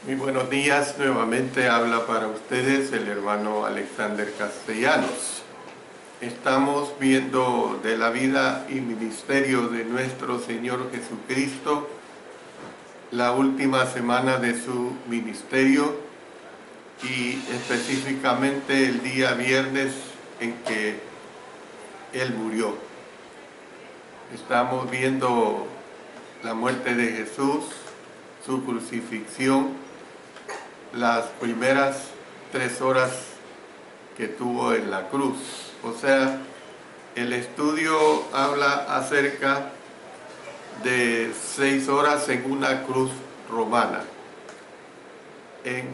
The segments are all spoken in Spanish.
Muy buenos días, nuevamente habla para ustedes el hermano Alexander Castellanos. Estamos viendo de la vida y ministerio de nuestro Señor Jesucristo, la última semana de su ministerio y específicamente el día viernes en que Él murió. Estamos viendo la muerte de Jesús, su crucifixión, las primeras 3 horas que tuvo en la cruz. O sea, el estudio habla acerca de 6 horas en una cruz romana. En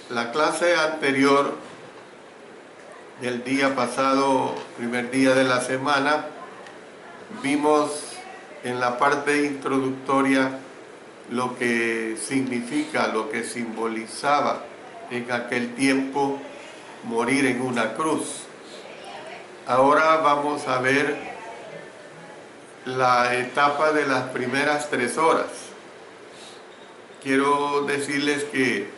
la clase anterior del día pasado, primer día de la semana, vimos en la parte introductoria lo que significa, lo que simbolizaba en aquel tiempo morir en una cruz. Ahora vamos a ver la etapa de las primeras 3 horas. Quiero decirles que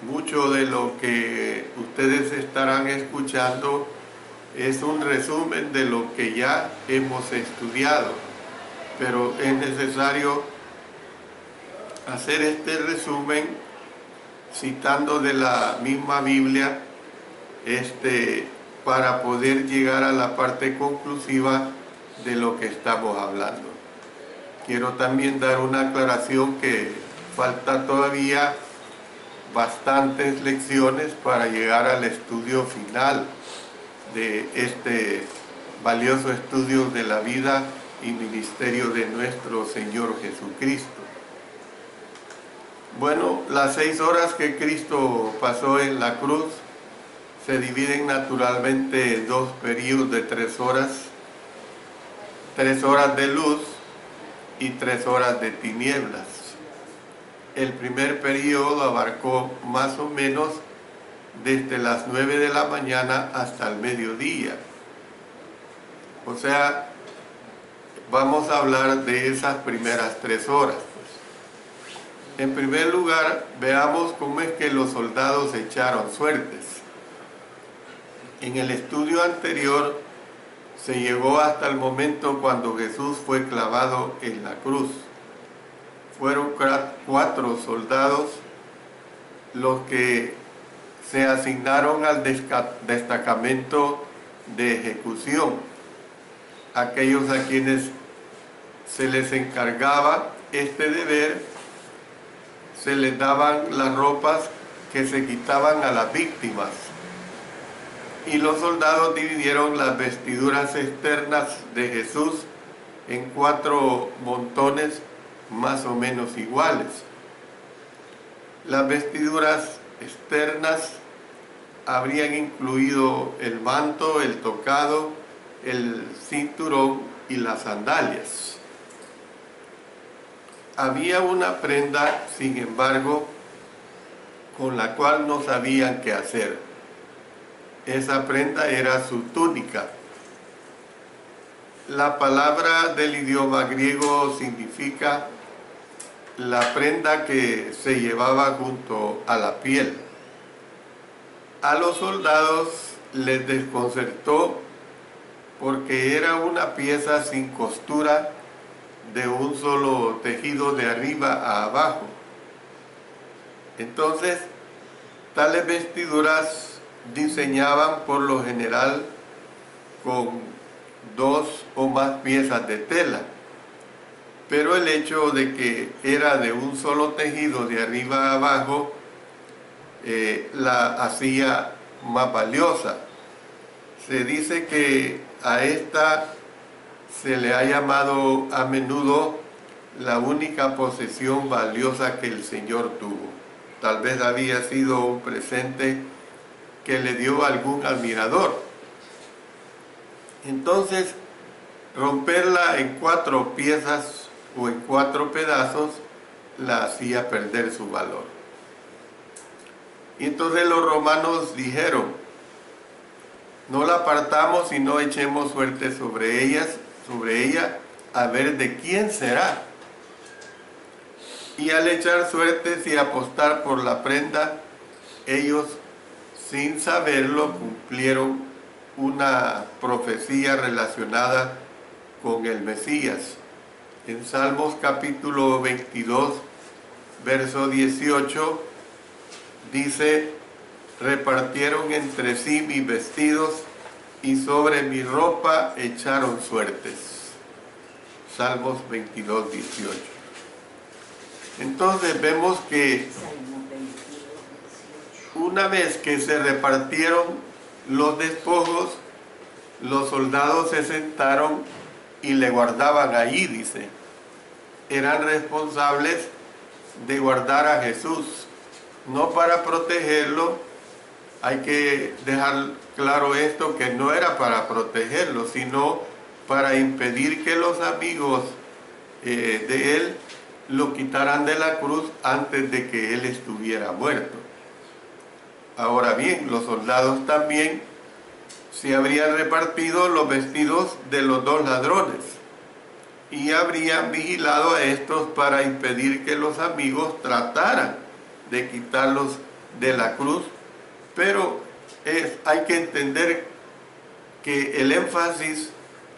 mucho de lo que ustedes estarán escuchando es un resumen de lo que ya hemos estudiado, pero es necesario hacer este resumen citando de la misma Biblia para poder llegar a la parte conclusiva de lo que estamos hablando. Quiero también dar una aclaración que falta todavía bastantes lecciones para llegar al estudio final de este valioso estudio de la vida y ministerio de nuestro Señor Jesucristo. Bueno, las 6 horas que Cristo pasó en la cruz se dividen naturalmente en 2 periodos de 3 horas, 3 horas de luz y 3 horas de tinieblas. El primer periodo abarcó más o menos desde las 9 de la mañana hasta el mediodía. O sea, vamos a hablar de esas primeras 3 horas. En primer lugar, veamos cómo es que los soldados echaron suertes. En el estudio anterior se llegó hasta el momento cuando Jesús fue clavado en la cruz. Fueron 4 soldados los que se asignaron al destacamento de ejecución, aquellos a quienes se les encargaba este deber. Se les daban las ropas que se quitaban a las víctimas y los soldados dividieron las vestiduras externas de Jesús en 4 montones más o menos iguales. Las vestiduras externas habrían incluido el manto, el tocado, el cinturón y las sandalias. Había una prenda, sin embargo, con la cual no sabían qué hacer. Esa prenda era su túnica. La palabra del idioma griego significa la prenda que se llevaba junto a la piel. A los soldados les desconcertó porque era una pieza sin costura de un solo tejido de arriba a abajo. Entonces, tales vestiduras diseñaban por lo general con 2 o más piezas de tela, pero el hecho de que era de un solo tejido de arriba a abajo la hacía más valiosa. Se dice que a esta se le ha llamado a menudo la única posesión valiosa que el Señor tuvo. Tal vez había sido un presente que le dio algún admirador. Entonces, romperla en 4 piezas o en 4 pedazos la hacía perder su valor. Y entonces los romanos dijeron: no la apartamos y no echemos suerte sobre ella, a ver de quién será. Y al echar suertes y apostar por la prenda, ellos, sin saberlo, cumplieron una profecía relacionada con el Mesías. En Salmos capítulo 22, verso 18, dice: repartieron entre sí mis vestidos y sobre mi ropa echaron suertes. Salmos 22, 18. Entonces vemos que una vez que se repartieron los despojos, los soldados se sentaron y le guardaban ahí, dice. Eran responsables de guardar a Jesús, no para protegerlo. Hay que dejar claro esto, que no era para protegerlo, sino para impedir que los amigos de él lo quitaran de la cruz antes de que él estuviera muerto. Ahora bien, los soldados también se habrían repartido los vestidos de los dos ladrones y habrían vigilado a estos para impedir que los amigos trataran de quitarlos de la cruz. Pero hay que entender que el énfasis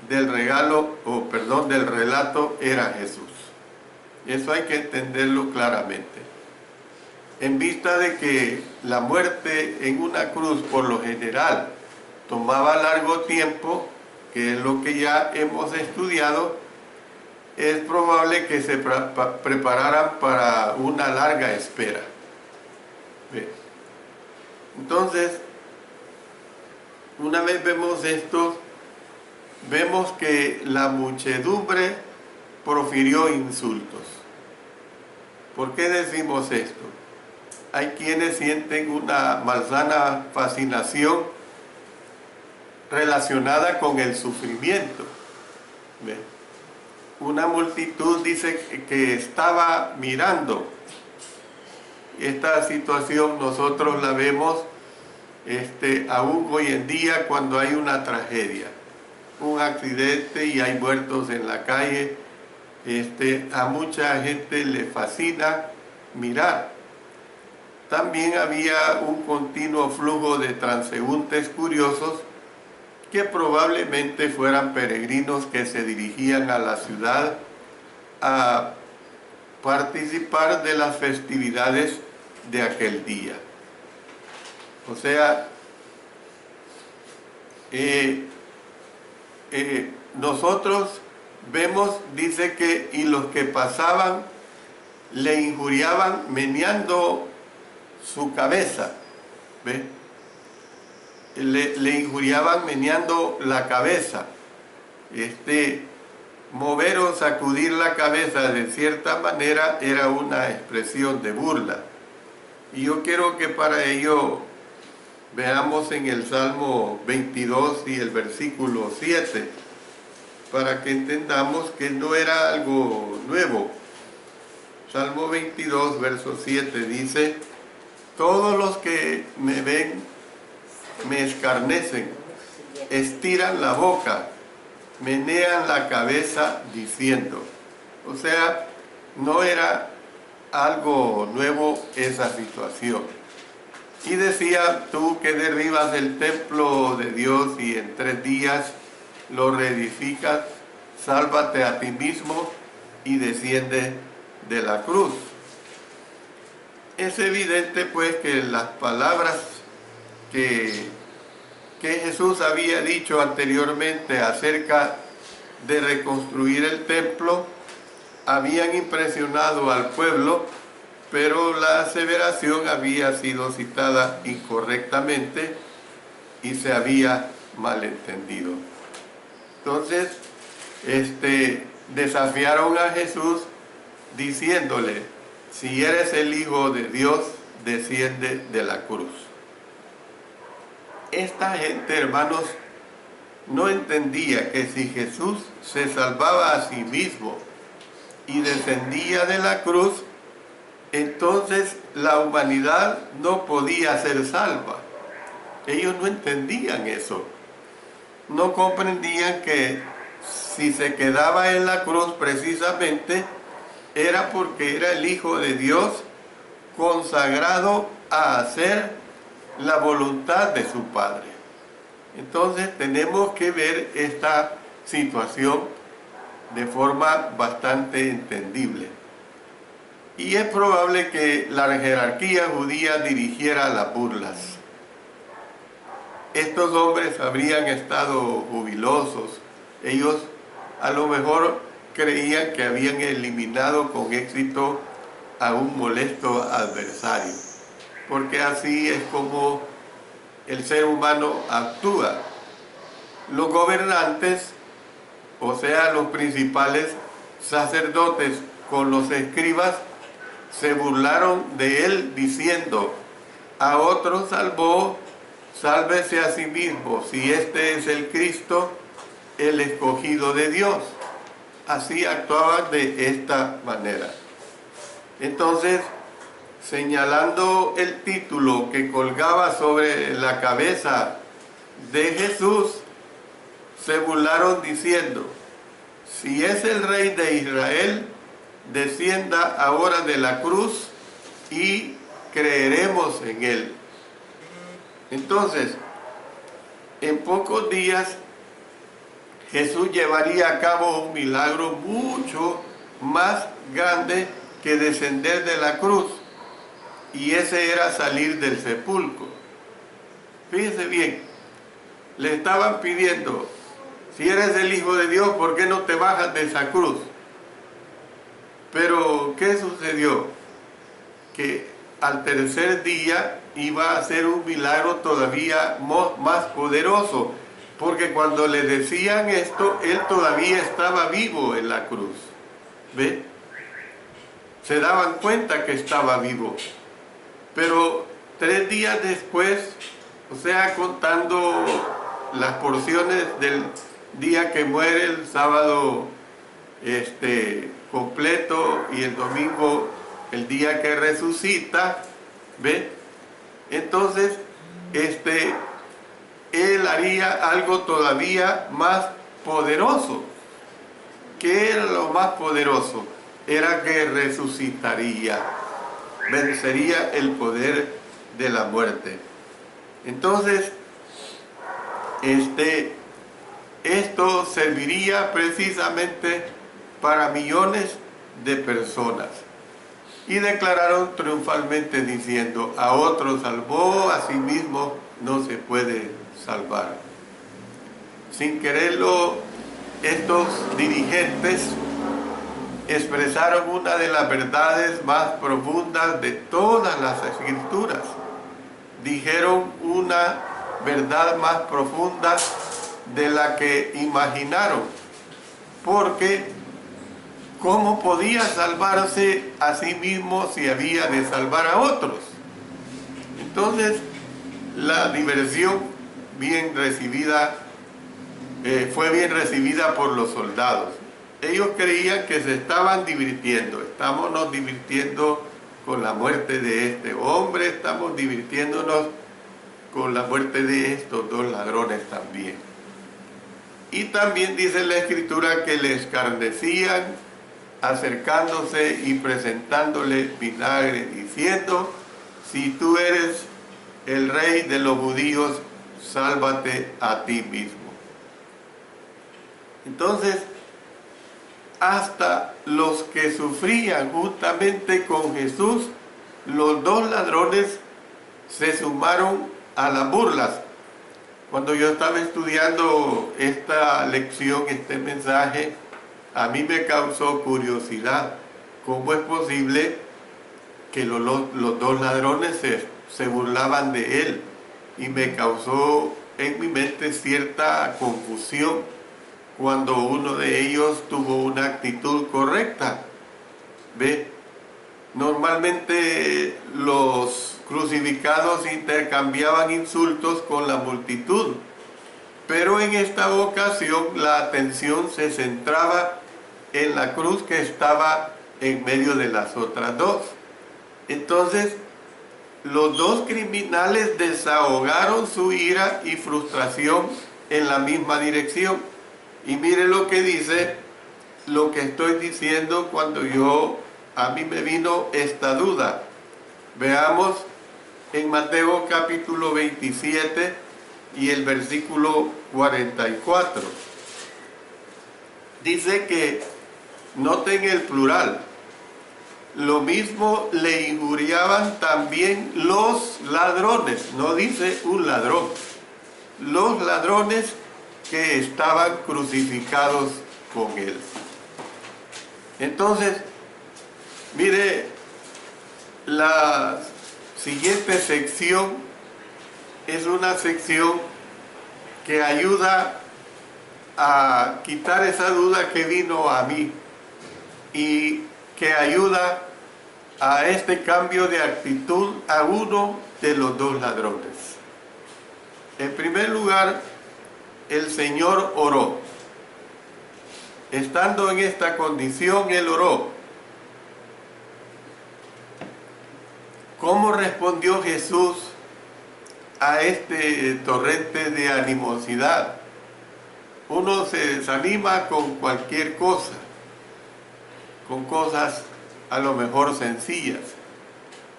del del relato era Jesús. Eso hay que entenderlo claramente. En vista de que la muerte en una cruz por lo general tomaba largo tiempo, que es lo que ya hemos estudiado, es probable que se prepararan para una larga espera. Entonces, una vez vemos esto, vemos que la muchedumbre profirió insultos. ¿Por qué decimos esto? Hay quienes sienten una malsana fascinación relacionada con el sufrimiento. ¿Ve? Una multitud dice que estaba mirando. Esta situación nosotros la vemos aún hoy en día cuando hay una tragedia, un accidente y hay muertos en la calle. A mucha gente le fascina mirar. También había un continuo flujo de transeúntes curiosos que probablemente fueran peregrinos que se dirigían a la ciudad a participar de las festividades de aquel día. O sea, nosotros vemos, dice que, y los que pasaban le injuriaban meneando su cabeza, ¿ve? Le injuriaban meneando la cabeza. Mover o sacudir la cabeza de cierta manera era una expresión de burla. Y yo quiero que para ello veamos en el Salmo 22 y el versículo 7, para que entendamos que no era algo nuevo. Salmo 22, verso 7 dice: todos los que me ven me escarnecen, estiran la boca, menean la cabeza diciendo. O sea, no era algo nuevo esa situación. Y decía: tú que derribas el templo de Dios y en 3 días lo reedificas, sálvate a ti mismo y desciende de la cruz. Es evidente pues que las palabras que Jesús había dicho anteriormente acerca de reconstruir el templo habían impresionado al pueblo, pero la aseveración había sido citada incorrectamente y se había malentendido. Entonces, desafiaron a Jesús diciéndole: si eres el Hijo de Dios, desciende de la cruz. Esta gente, hermanos, no entendía que si Jesús se salvaba a sí mismo y descendía de la cruz, entonces la humanidad no podía ser salva. Ellos no entendían eso. No comprendían que si se quedaba en la cruz precisamente, era porque era el Hijo de Dios consagrado a hacer la voluntad de su Padre. Entonces tenemos que ver esta situación de forma bastante entendible. Y es probable que la jerarquía judía dirigiera las burlas. Estos hombres habrían estado jubilosos. Ellos a lo mejor creían que habían eliminado con éxito a un molesto adversario, porque así es como el ser humano actúa. Los gobernantes, o sea, los principales sacerdotes con los escribas, se burlaron de él diciendo: a otro salvó, sálvese a sí mismo, si este es el Cristo, el escogido de Dios. Así actuaban de esta manera. Entonces, señalando el título que colgaba sobre la cabeza de Jesús, se burlaron diciendo: si es el Rey de Israel, descienda ahora de la cruz y creeremos en él. Entonces, en pocos días, Jesús llevaría a cabo un milagro mucho más grande que descender de la cruz, y ese era salir del sepulcro. Fíjense bien, le estaban pidiendo: si eres el Hijo de Dios, ¿por qué no te bajas de esa cruz? Pero, ¿qué sucedió? Que al tercer día iba a hacer un milagro todavía más poderoso, porque cuando le decían esto, él todavía estaba vivo en la cruz. ¿Ve? Se daban cuenta que estaba vivo. Pero 3 días después, o sea, contando las porciones del día que muere, el sábado completo y el domingo el día que resucita, ¿ve? Entonces, él haría algo todavía más poderoso. ¿Qué era lo más poderoso? Era que resucitaría, vencería el poder de la muerte. Entonces, esto serviría precisamente para millones de personas. Y declararon triunfalmente diciendo: a otro salvó, a sí mismo no se puede salvar. Sin quererlo, estos dirigentes expresaron una de las verdades más profundas de todas las escrituras. Dijeron una verdad más profunda de la que imaginaron, porque ¿cómo podía salvarse a sí mismo si había de salvar a otros? Entonces, la diversión bien recibida fue bien recibida por los soldados. Ellos creían que se estaban divirtiendo. Estámonos divirtiendo con la muerte de este hombre, estamos divirtiéndonos con la muerte de estos 2 ladrones también. Y también dice la Escritura que le escarnecían, acercándose y presentándole vinagre, diciendo: si tú eres el Rey de los judíos, sálvate a ti mismo. Entonces, hasta los que sufrían juntamente con Jesús, los 2 ladrones se sumaron a las burlas. Cuando yo estaba estudiando esta lección, este mensaje, a mí me causó curiosidad. ¿Cómo es posible que los 2 ladrones se burlaban de él? Y me causó en mi mente cierta confusión cuando uno de ellos tuvo una actitud correcta. ¿Ve? Normalmente los crucificados intercambiaban insultos con la multitud, pero en esta ocasión la atención se centraba en la cruz que estaba en medio de las otras 2. Entonces, los 2 criminales desahogaron su ira y frustración en la misma dirección. Y mire lo que dice, lo que estoy diciendo cuando yo a mí me vino esta duda. Veamos en Mateo capítulo 27 y el versículo 44. Dice que, noten el plural, lo mismo le injuriaban también los ladrones, no dice un ladrón, los ladrones que estaban crucificados con él. Entonces, mire, la siguiente sección es una sección que ayuda a quitar esa duda que vino a mí y que ayuda a este cambio de actitud a uno de los dos ladrones. En primer lugar, el Señor oró. Estando en esta condición, Él oró. ¿Cómo respondió Jesús a este torrente de animosidad? Uno se desanima con cualquier cosa, con cosas a lo mejor sencillas,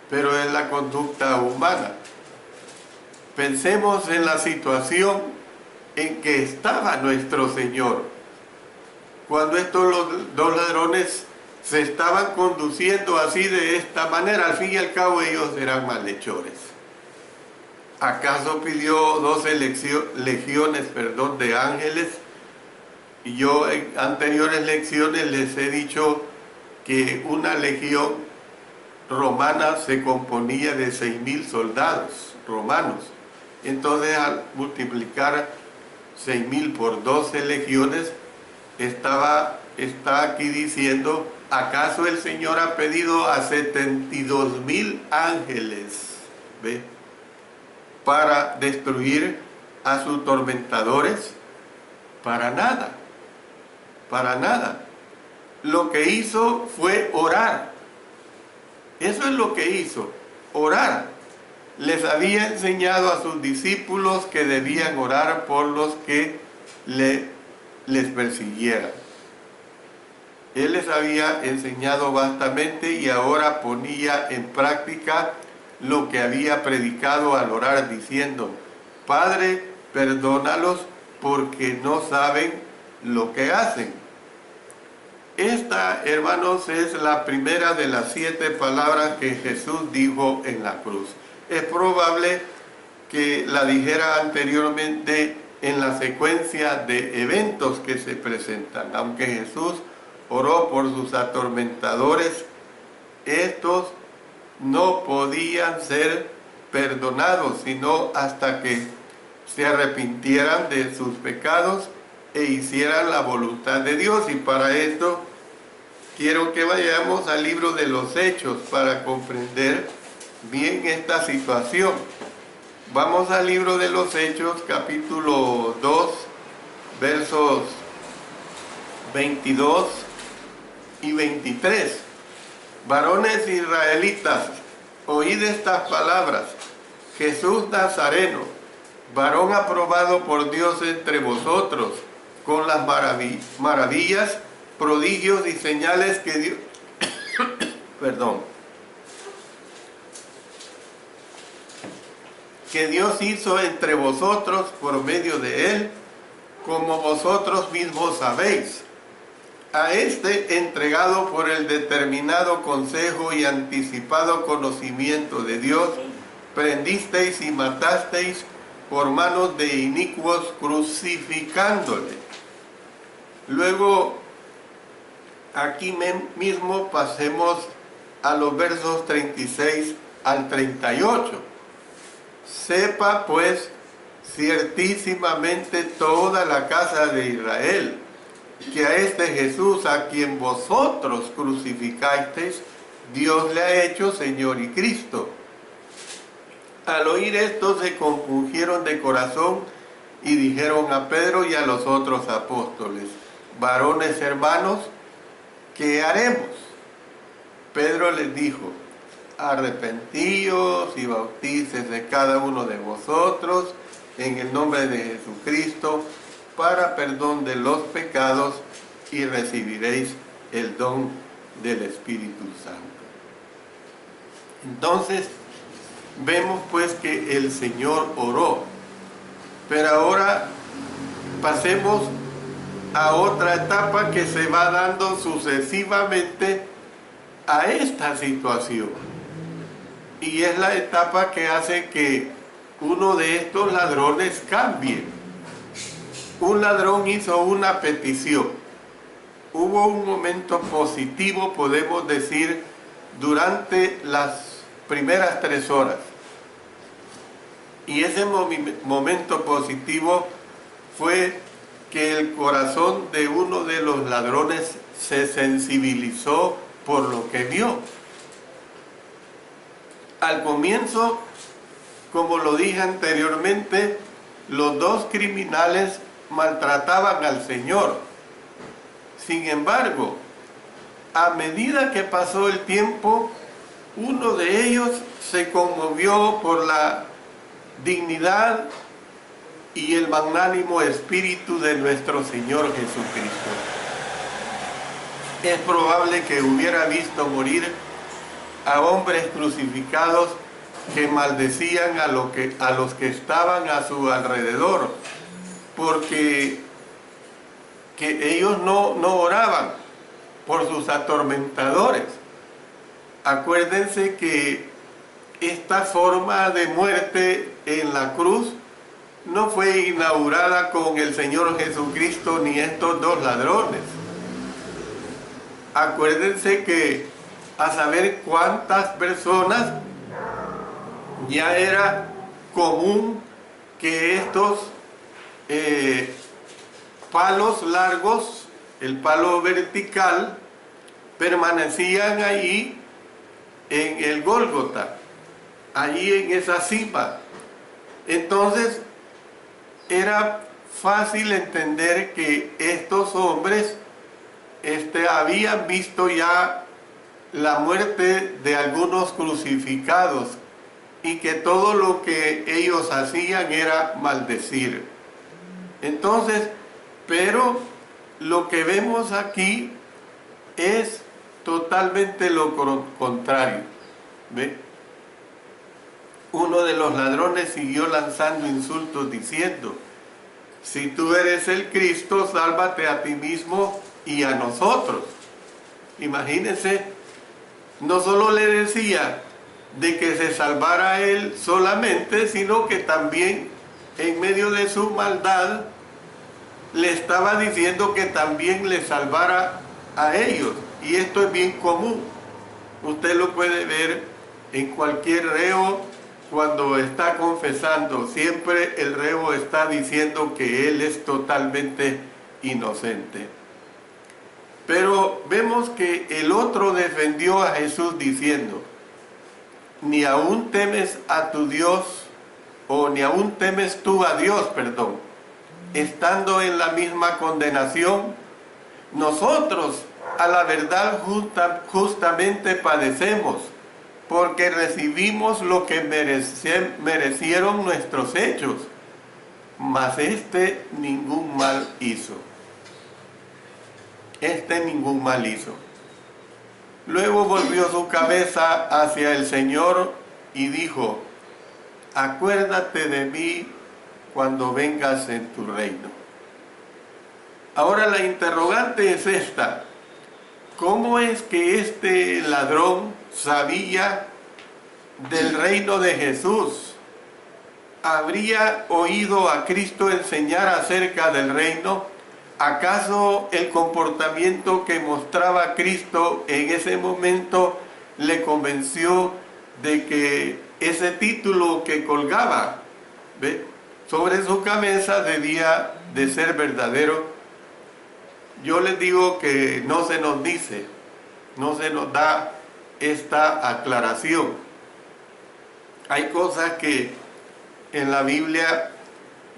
pero es la conducta humana. Pensemos en la situación en que estaba nuestro Señor, cuando estos dos ladrones se estaban conduciendo así de esta manera. Al fin y al cabo ellos eran malhechores. ¿Acaso pidió 12 legiones de ángeles? Y yo en anteriores lecciones les he dicho que una legión romana se componía de 6.000 soldados romanos. Entonces, al multiplicar 6.000 por 12 legiones, está aquí diciendo, ¿acaso el Señor ha pedido a 72.000 ángeles, ¿ve?, para destruir a sus tormentadores? Para nada, para nada. Lo que hizo fue orar. Eso es lo que hizo, orar. Les había enseñado a sus discípulos que debían orar por los que les persiguieran. Él les había enseñado vastamente y ahora ponía en práctica lo que había predicado al orar, diciendo, Padre, perdónalos porque no saben lo que hacen. Esta, hermanos, es la primera de las 7 palabras que Jesús dijo en la cruz. Es probable que la dijera anteriormente en la secuencia de eventos que se presentan. Aunque Jesús oró por sus atormentadores, estos no podían ser perdonados, sino hasta que se arrepintieran de sus pecados e hicieran la voluntad de Dios. Y para esto quiero que vayamos al libro de los Hechos para comprender bien esta situación. Vamos al libro de los Hechos, capítulo 2, versos 22 y 23. Varones israelitas, oíd estas palabras. Jesús Nazareno, varón aprobado por Dios entre vosotros, con las maravillas, prodigios y señales que Dios, que Dios hizo entre vosotros por medio de él, como vosotros mismos sabéis. A este, entregado por el determinado consejo y anticipado conocimiento de Dios, prendisteis y matasteis por manos de inicuos, crucificándole. Luego, aquí mismo pasemos a los versos 36 al 38. Sepa pues ciertísimamente toda la casa de Israel, que a este Jesús, a quien vosotros crucificasteis, Dios le ha hecho Señor y Cristo. Al oír esto se compungieron de corazón y dijeron a Pedro y a los otros apóstoles, varones hermanos, ¿qué haremos? Pedro les dijo, arrepentíos y bautícese cada uno de vosotros en el nombre de Jesucristo para perdón de los pecados y recibiréis el don del Espíritu Santo. Entonces, vemos pues que el Señor oró. Pero ahora pasemos a otra etapa que se va dando sucesivamente a esta situación. Y es la etapa que hace que uno de estos ladrones cambie. Un ladrón hizo una petición. Hubo un momento positivo, podemos decir, durante las primeras 3 horas. Y ese momento positivo fue que el corazón de uno de los ladrones se sensibilizó por lo que vio. Al comienzo, como lo dije anteriormente, los 2 criminales maltrataban al Señor. Sin embargo, a medida que pasó el tiempo, uno de ellos se conmovió por la dignidad y el magnánimo espíritu de nuestro Señor Jesucristo. Es probable que hubiera visto morir a hombres crucificados que maldecían a los que estaban a su alrededor, porque ellos no oraban por sus atormentadores. Acuérdense que esta forma de muerte en la cruz no fue inaugurada con el Señor Jesucristo ni estos 2 ladrones. Acuérdense que a saber cuántas personas ya era común que estos palos largos, el palo vertical, permanecían allí en el Gólgota, allí en esa cima. Entonces era fácil entender que estos hombres habían visto ya la muerte de algunos crucificados y que todo lo que ellos hacían era maldecir. Entonces, pero lo que vemos aquí es totalmente lo contrario. ¿Ve? Uno de los ladrones siguió lanzando insultos diciendo: si tú eres el Cristo, sálvate a ti mismo y a nosotros. Imagínense, no solo le decía de que se salvara él solamente, sino que también en medio de su maldad le estaba diciendo que también le salvara a ellos. Y esto es bien común. Usted lo puede ver en cualquier reo cuando está confesando. Siempre el reo está diciendo que él es totalmente inocente. Pero vemos que el otro defendió a Jesús diciendo: ni aún temes a tu Dios, o ni aún temes tú a Dios, perdón, estando en la misma condenación. Nosotros a la verdad justamente padecemos, porque recibimos lo que merecieron nuestros hechos, mas ningún mal hizo. Ningún mal hizo. Luego volvió su cabeza hacia el Señor y dijo: acuérdate de mí cuando vengas en tu reino. Ahora la interrogante es esta: ¿cómo es que este ladrón sabía del reino de Jesús? ¿Habría oído a Cristo enseñar acerca del reino? ¿Acaso el comportamiento que mostraba Cristo en ese momento le convenció de que ese título que colgaba, ¿ve?, sobre su cabeza debía de ser verdadero? Yo les digo que no se nos dice, no se nos da esta aclaración. Hay cosas que en la Biblia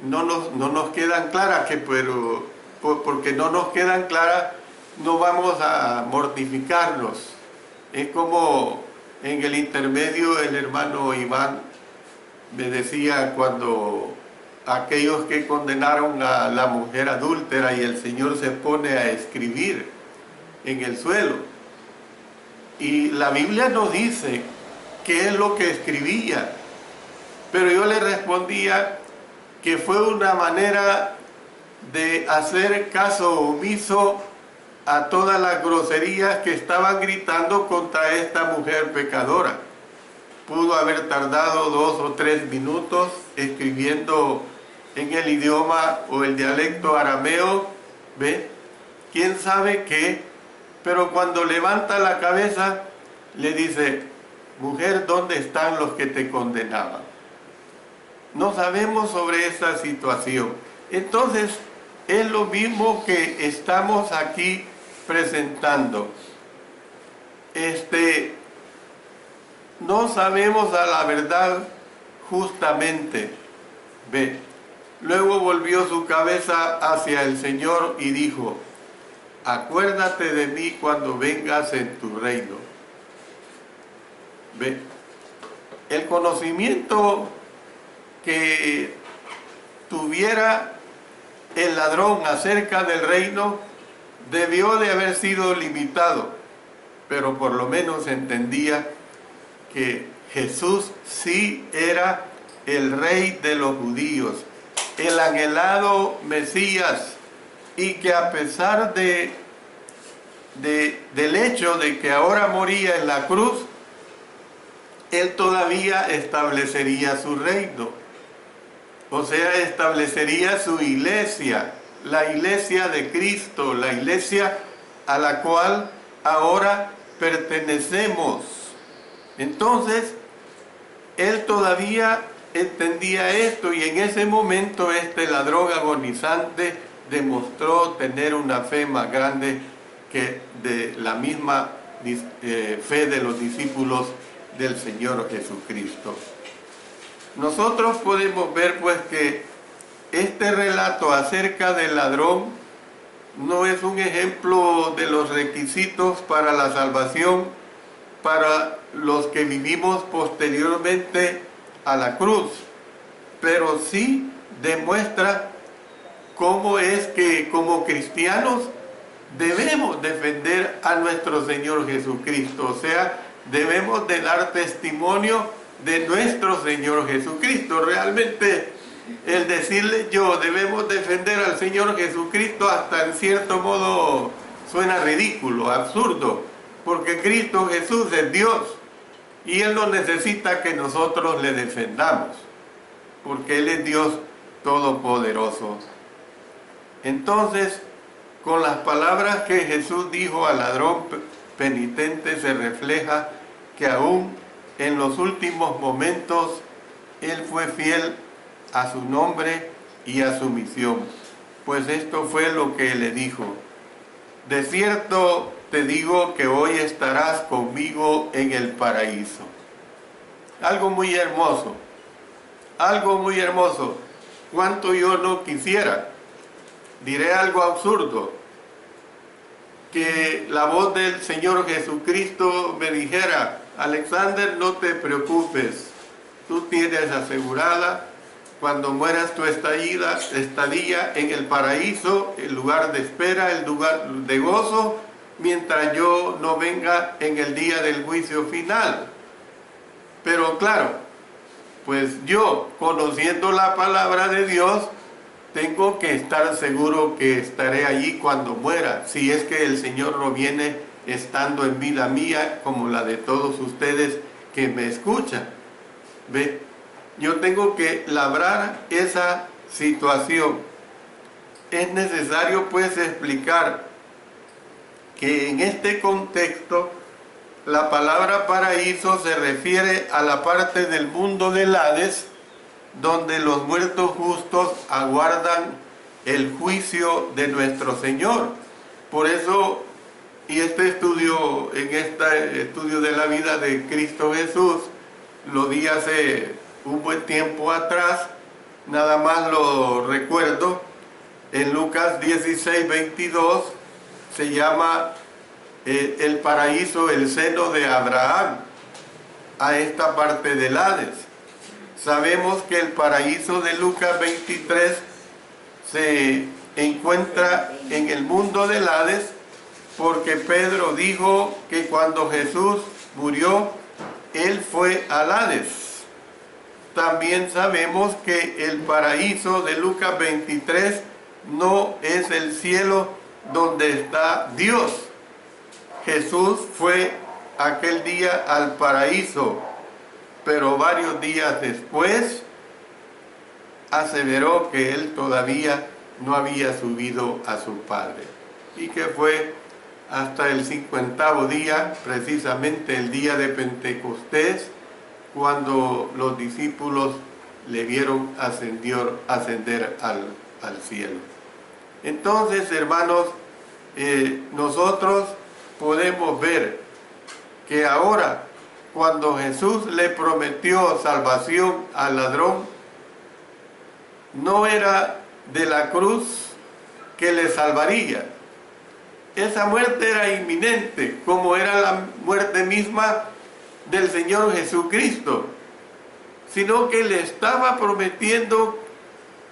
no nos quedan claras, pero porque no nos quedan claras no vamos a mortificarnos. Es como en el intermedio el hermano Iván me decía, cuando aquellos que condenaron a la mujer adúltera y el Señor se pone a escribir en el suelo, Y la Biblia no dice qué es lo que escribía, pero yo le respondía que fue una manera de hacer caso omiso a todas las groserías que estaban gritando contra esta mujer pecadora. Pudo haber tardado 2 o 3 minutos escribiendo en el idioma o el dialecto arameo, ¿ve? ¿Quién sabe qué? Pero cuando levanta la cabeza, le dice, mujer, ¿dónde están los que te condenaban? No sabemos sobre esa situación. Entonces, es lo mismo que estamos aquí presentando. No sabemos a la verdad justamente. Ve. Luego volvió su cabeza hacia el Señor y dijo, acuérdate de mí cuando vengas en tu reino. Ve. El conocimiento que tuviera el ladrón acerca del reino debió de haber sido limitado, pero por lo menos entendía que Jesús sí era el rey de los judíos, el anhelado Mesías, y que a pesar del hecho de que ahora moría en la cruz, él todavía establecería su reino, o sea, establecería su iglesia, la iglesia de Cristo, la iglesia a la cual ahora pertenecemos. Entonces, él todavía entendía esto, y en ese momento este ladrón agonizante demostró tener una fe más grande que de la misma fe de los discípulos del Señor Jesucristo. Nosotros podemos ver pues que este relato acerca del ladrón no es un ejemplo de los requisitos para la salvación para los que vivimos posteriormente a la cruz, pero sí demuestra cómo es que como cristianos debemos defender a nuestro Señor Jesucristo, o sea, debemos de dar testimonio de nuestro Señor Jesucristo. Realmente el decirle yo debemos defender al Señor Jesucristo hasta en cierto modo suena ridículo, absurdo, porque Cristo Jesús es Dios y Él no necesita que nosotros le defendamos, porque Él es Dios todopoderoso. Entonces, con las palabras que Jesús dijo al ladrón penitente se refleja que aún en los últimos momentos Él fue fiel a su nombre y a su misión, pues esto fue lo que le dijo: de cierto te digo que hoy estarás conmigo en el paraíso. Algo muy hermoso, algo muy hermoso. Cuánto yo no quisiera, diré algo absurdo, que la voz del Señor Jesucristo me dijera: Alexander, no te preocupes, tú tienes asegurada cuando mueras tu estadía en el paraíso, el lugar de espera, el lugar de gozo, mientras yo no venga en el día del juicio final. Pero claro, pues yo, conociendo la palabra de Dios, tengo que estar seguro que estaré allí cuando muera, si es que el Señor no viene estando en vida mía como la de todos ustedes que me escuchan. ¿Ve? Yo tengo que labrar esa situación. Es necesario pues explicar que en este contexto la palabra paraíso se refiere a la parte del mundo del Hades donde los muertos justos aguardan el juicio de nuestro Señor. Por eso, y este estudio de la vida de Cristo Jesús, lo di hace un buen tiempo atrás, nada más lo recuerdo, en Lucas 16:22 se llama el paraíso, el seno de Abraham, a esta parte del Hades. Sabemos que el paraíso de Lucas 23 se encuentra en el mundo del Hades, porque Pedro dijo que cuando Jesús murió, él fue al Hades. También sabemos que el paraíso de Lucas 23 no es el cielo donde está Dios. Jesús fue aquel día al paraíso, pero varios días después aseveró que él todavía no había subido a su Padre, y que fue hasta el 50º día, precisamente el día de Pentecostés, cuando los discípulos le vieron ascender al cielo. Entonces, hermanos, nosotros podemos ver que ahora, cuando Jesús le prometió salvación al ladrón, no era de la cruz que le salvaría. Esa muerte era inminente, como era la muerte misma del Señor Jesucristo, sino que le estaba prometiendo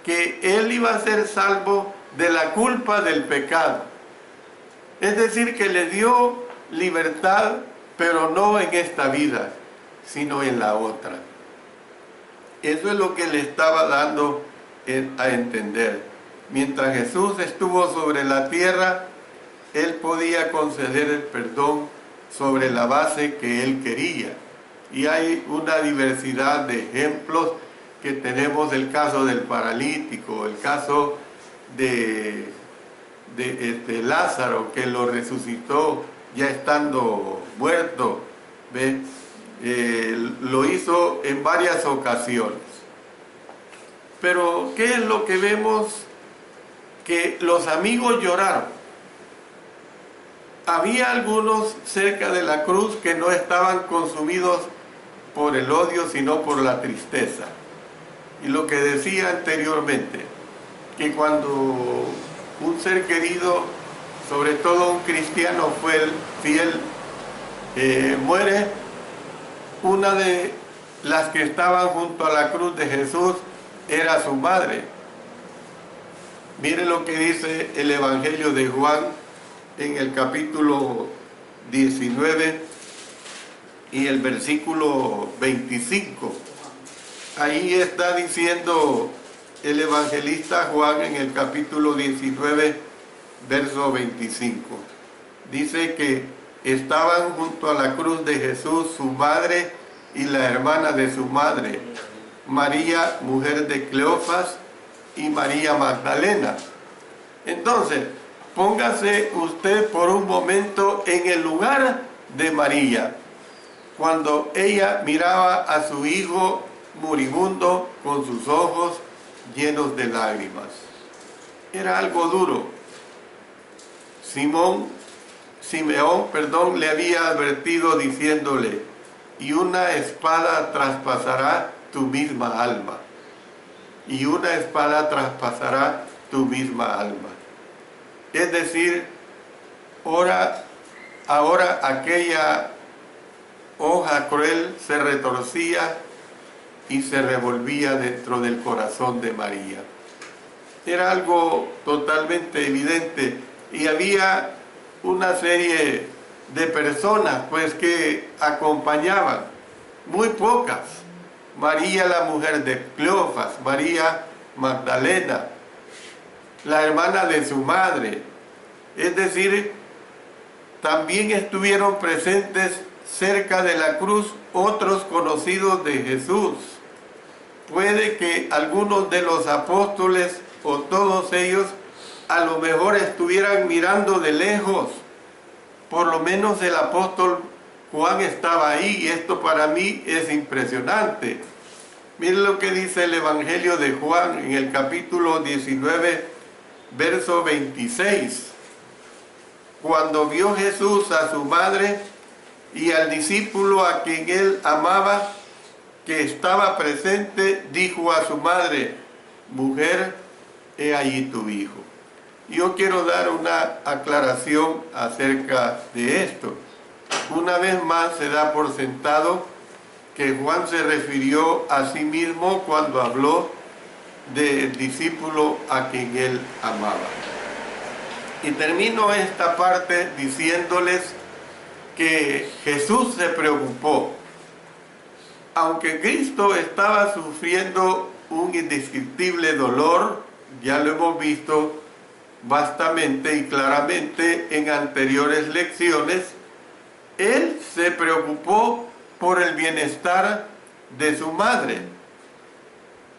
que él iba a ser salvo de la culpa del pecado. Es decir, que le dio libertad, pero no en esta vida, sino en la otra. Eso es lo que le estaba dando a entender. Mientras Jesús estuvo sobre la tierra, él podía conceder el perdón sobre la base que él quería. Y hay una diversidad de ejemplos que tenemos, el caso del paralítico, el caso de Lázaro, que lo resucitó ya estando muerto, ¿ve? Lo hizo en varias ocasiones. Pero ¿qué es lo que vemos? Que los amigos lloraron. Había algunos cerca de la cruz que no estaban consumidos por el odio, sino por la tristeza. Y lo que decía anteriormente, que cuando un ser querido, sobre todo un cristiano fiel, muere, una de las que estaban junto a la cruz de Jesús era su madre. Miren lo que dice el Evangelio de Juan en el capítulo 19 y el versículo 25. Ahí está diciendo el evangelista Juan en el capítulo 19, verso 25. Dice que estaban junto a la cruz de Jesús su madre y la hermana de su madre, María, mujer de Cleofas, y María Magdalena. Entonces, póngase usted por un momento en el lugar de María, cuando ella miraba a su hijo moribundo con sus ojos llenos de lágrimas. Era algo duro. Simeón, le había advertido diciéndole: y una espada traspasará tu misma alma. Y una espada traspasará tu misma alma. Es decir, ahora aquella hoja cruel se retorcía y se revolvía dentro del corazón de María. Era algo totalmente evidente, y había una serie de personas pues que acompañaban, muy pocas. María, la mujer de Cleofas, María Magdalena, la hermana de su madre. Es decir, también estuvieron presentes cerca de la cruz otros conocidos de Jesús. Puede que algunos de los apóstoles o todos ellos a lo mejor estuvieran mirando de lejos. Por lo menos el apóstol Juan estaba ahí, y esto para mí es impresionante. Miren lo que dice el Evangelio de Juan en el capítulo 19, verso 26. Cuando vio Jesús a su madre y al discípulo a quien él amaba, que estaba presente, dijo a su madre: mujer, he allí tu hijo. Yo quiero dar una aclaración acerca de esto. Una vez más se da por sentado que Juan se refirió a sí mismo cuando habló del discípulo a quien él amaba. Y termino esta parte diciéndoles que Jesús se preocupó. Aunque Cristo estaba sufriendo un indescriptible dolor, ya lo hemos visto vastamente y claramente en anteriores lecciones, Él se preocupó por el bienestar de su madre.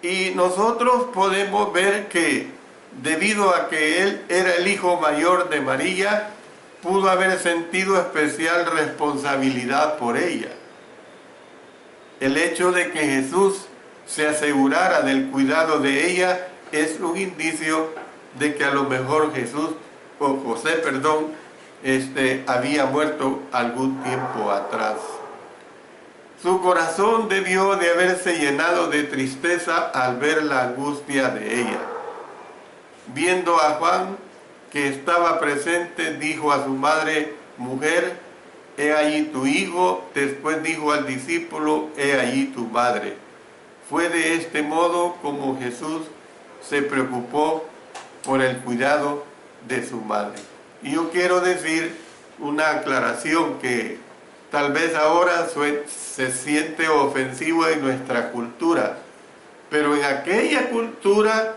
Y nosotros podemos ver que debido a que Él era el hijo mayor de María, pudo haber sentido especial responsabilidad por ella. El hecho de que Jesús se asegurara del cuidado de ella es un indicio de que a lo mejor José, había muerto algún tiempo atrás. Su corazón debió de haberse llenado de tristeza al ver la angustia de ella. Viendo a Juan, que estaba presente, dijo a su madre: mujer, he allí tu hijo. Después dijo al discípulo: he allí tu madre. Fue de este modo como Jesús se preocupó por el cuidado de su madre. Y yo quiero decir una aclaración que tal vez ahora se siente ofensivo en nuestra cultura, pero en aquella cultura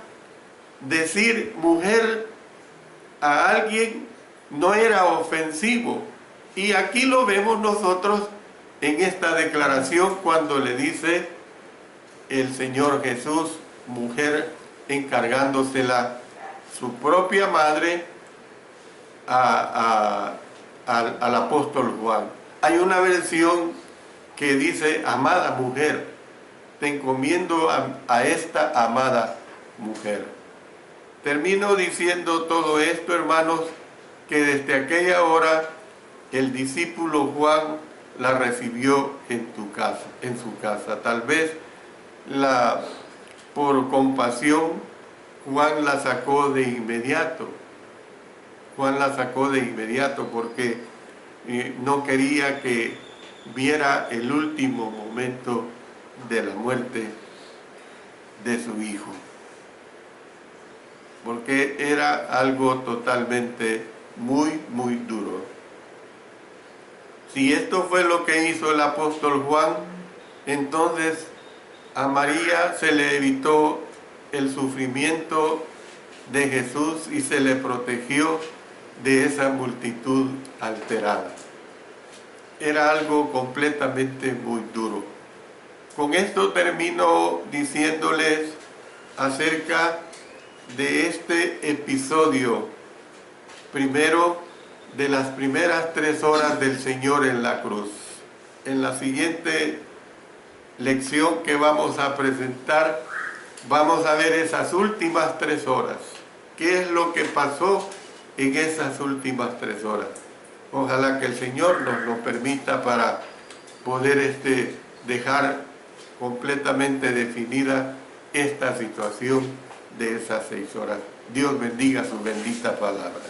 decir mujer a alguien no era ofensivo. Y aquí lo vemos nosotros en esta declaración cuando le dice el Señor Jesús mujer, encargándosela su propia madre al apóstol Juan. Hay una versión que dice: amada mujer, te encomiendo a esta amada mujer. Termino diciendo todo esto, hermanos, que desde aquella hora el discípulo Juan la recibió en su casa. Tal vez por compasión, Juan la sacó de inmediato. Porque no quería que viera el último momento de la muerte de su hijo. Porque era algo totalmente muy, muy duro. Si esto fue lo que hizo el apóstol Juan, entonces a María se le evitó el sufrimiento de Jesús y se le protegió de esa multitud alterada. Era algo completamente muy duro. Con esto termino diciéndoles acerca de este episodio, primero de las primeras 3 horas del Señor en la cruz. En la siguiente lección que vamos a presentar, vamos a ver esas últimas 3 horas. ¿Qué es lo que pasó en esas últimas 3 horas? Ojalá que el Señor nos lo permita para poder dejar completamente definida esta situación de esas 6 horas. Dios bendiga su bendita palabra.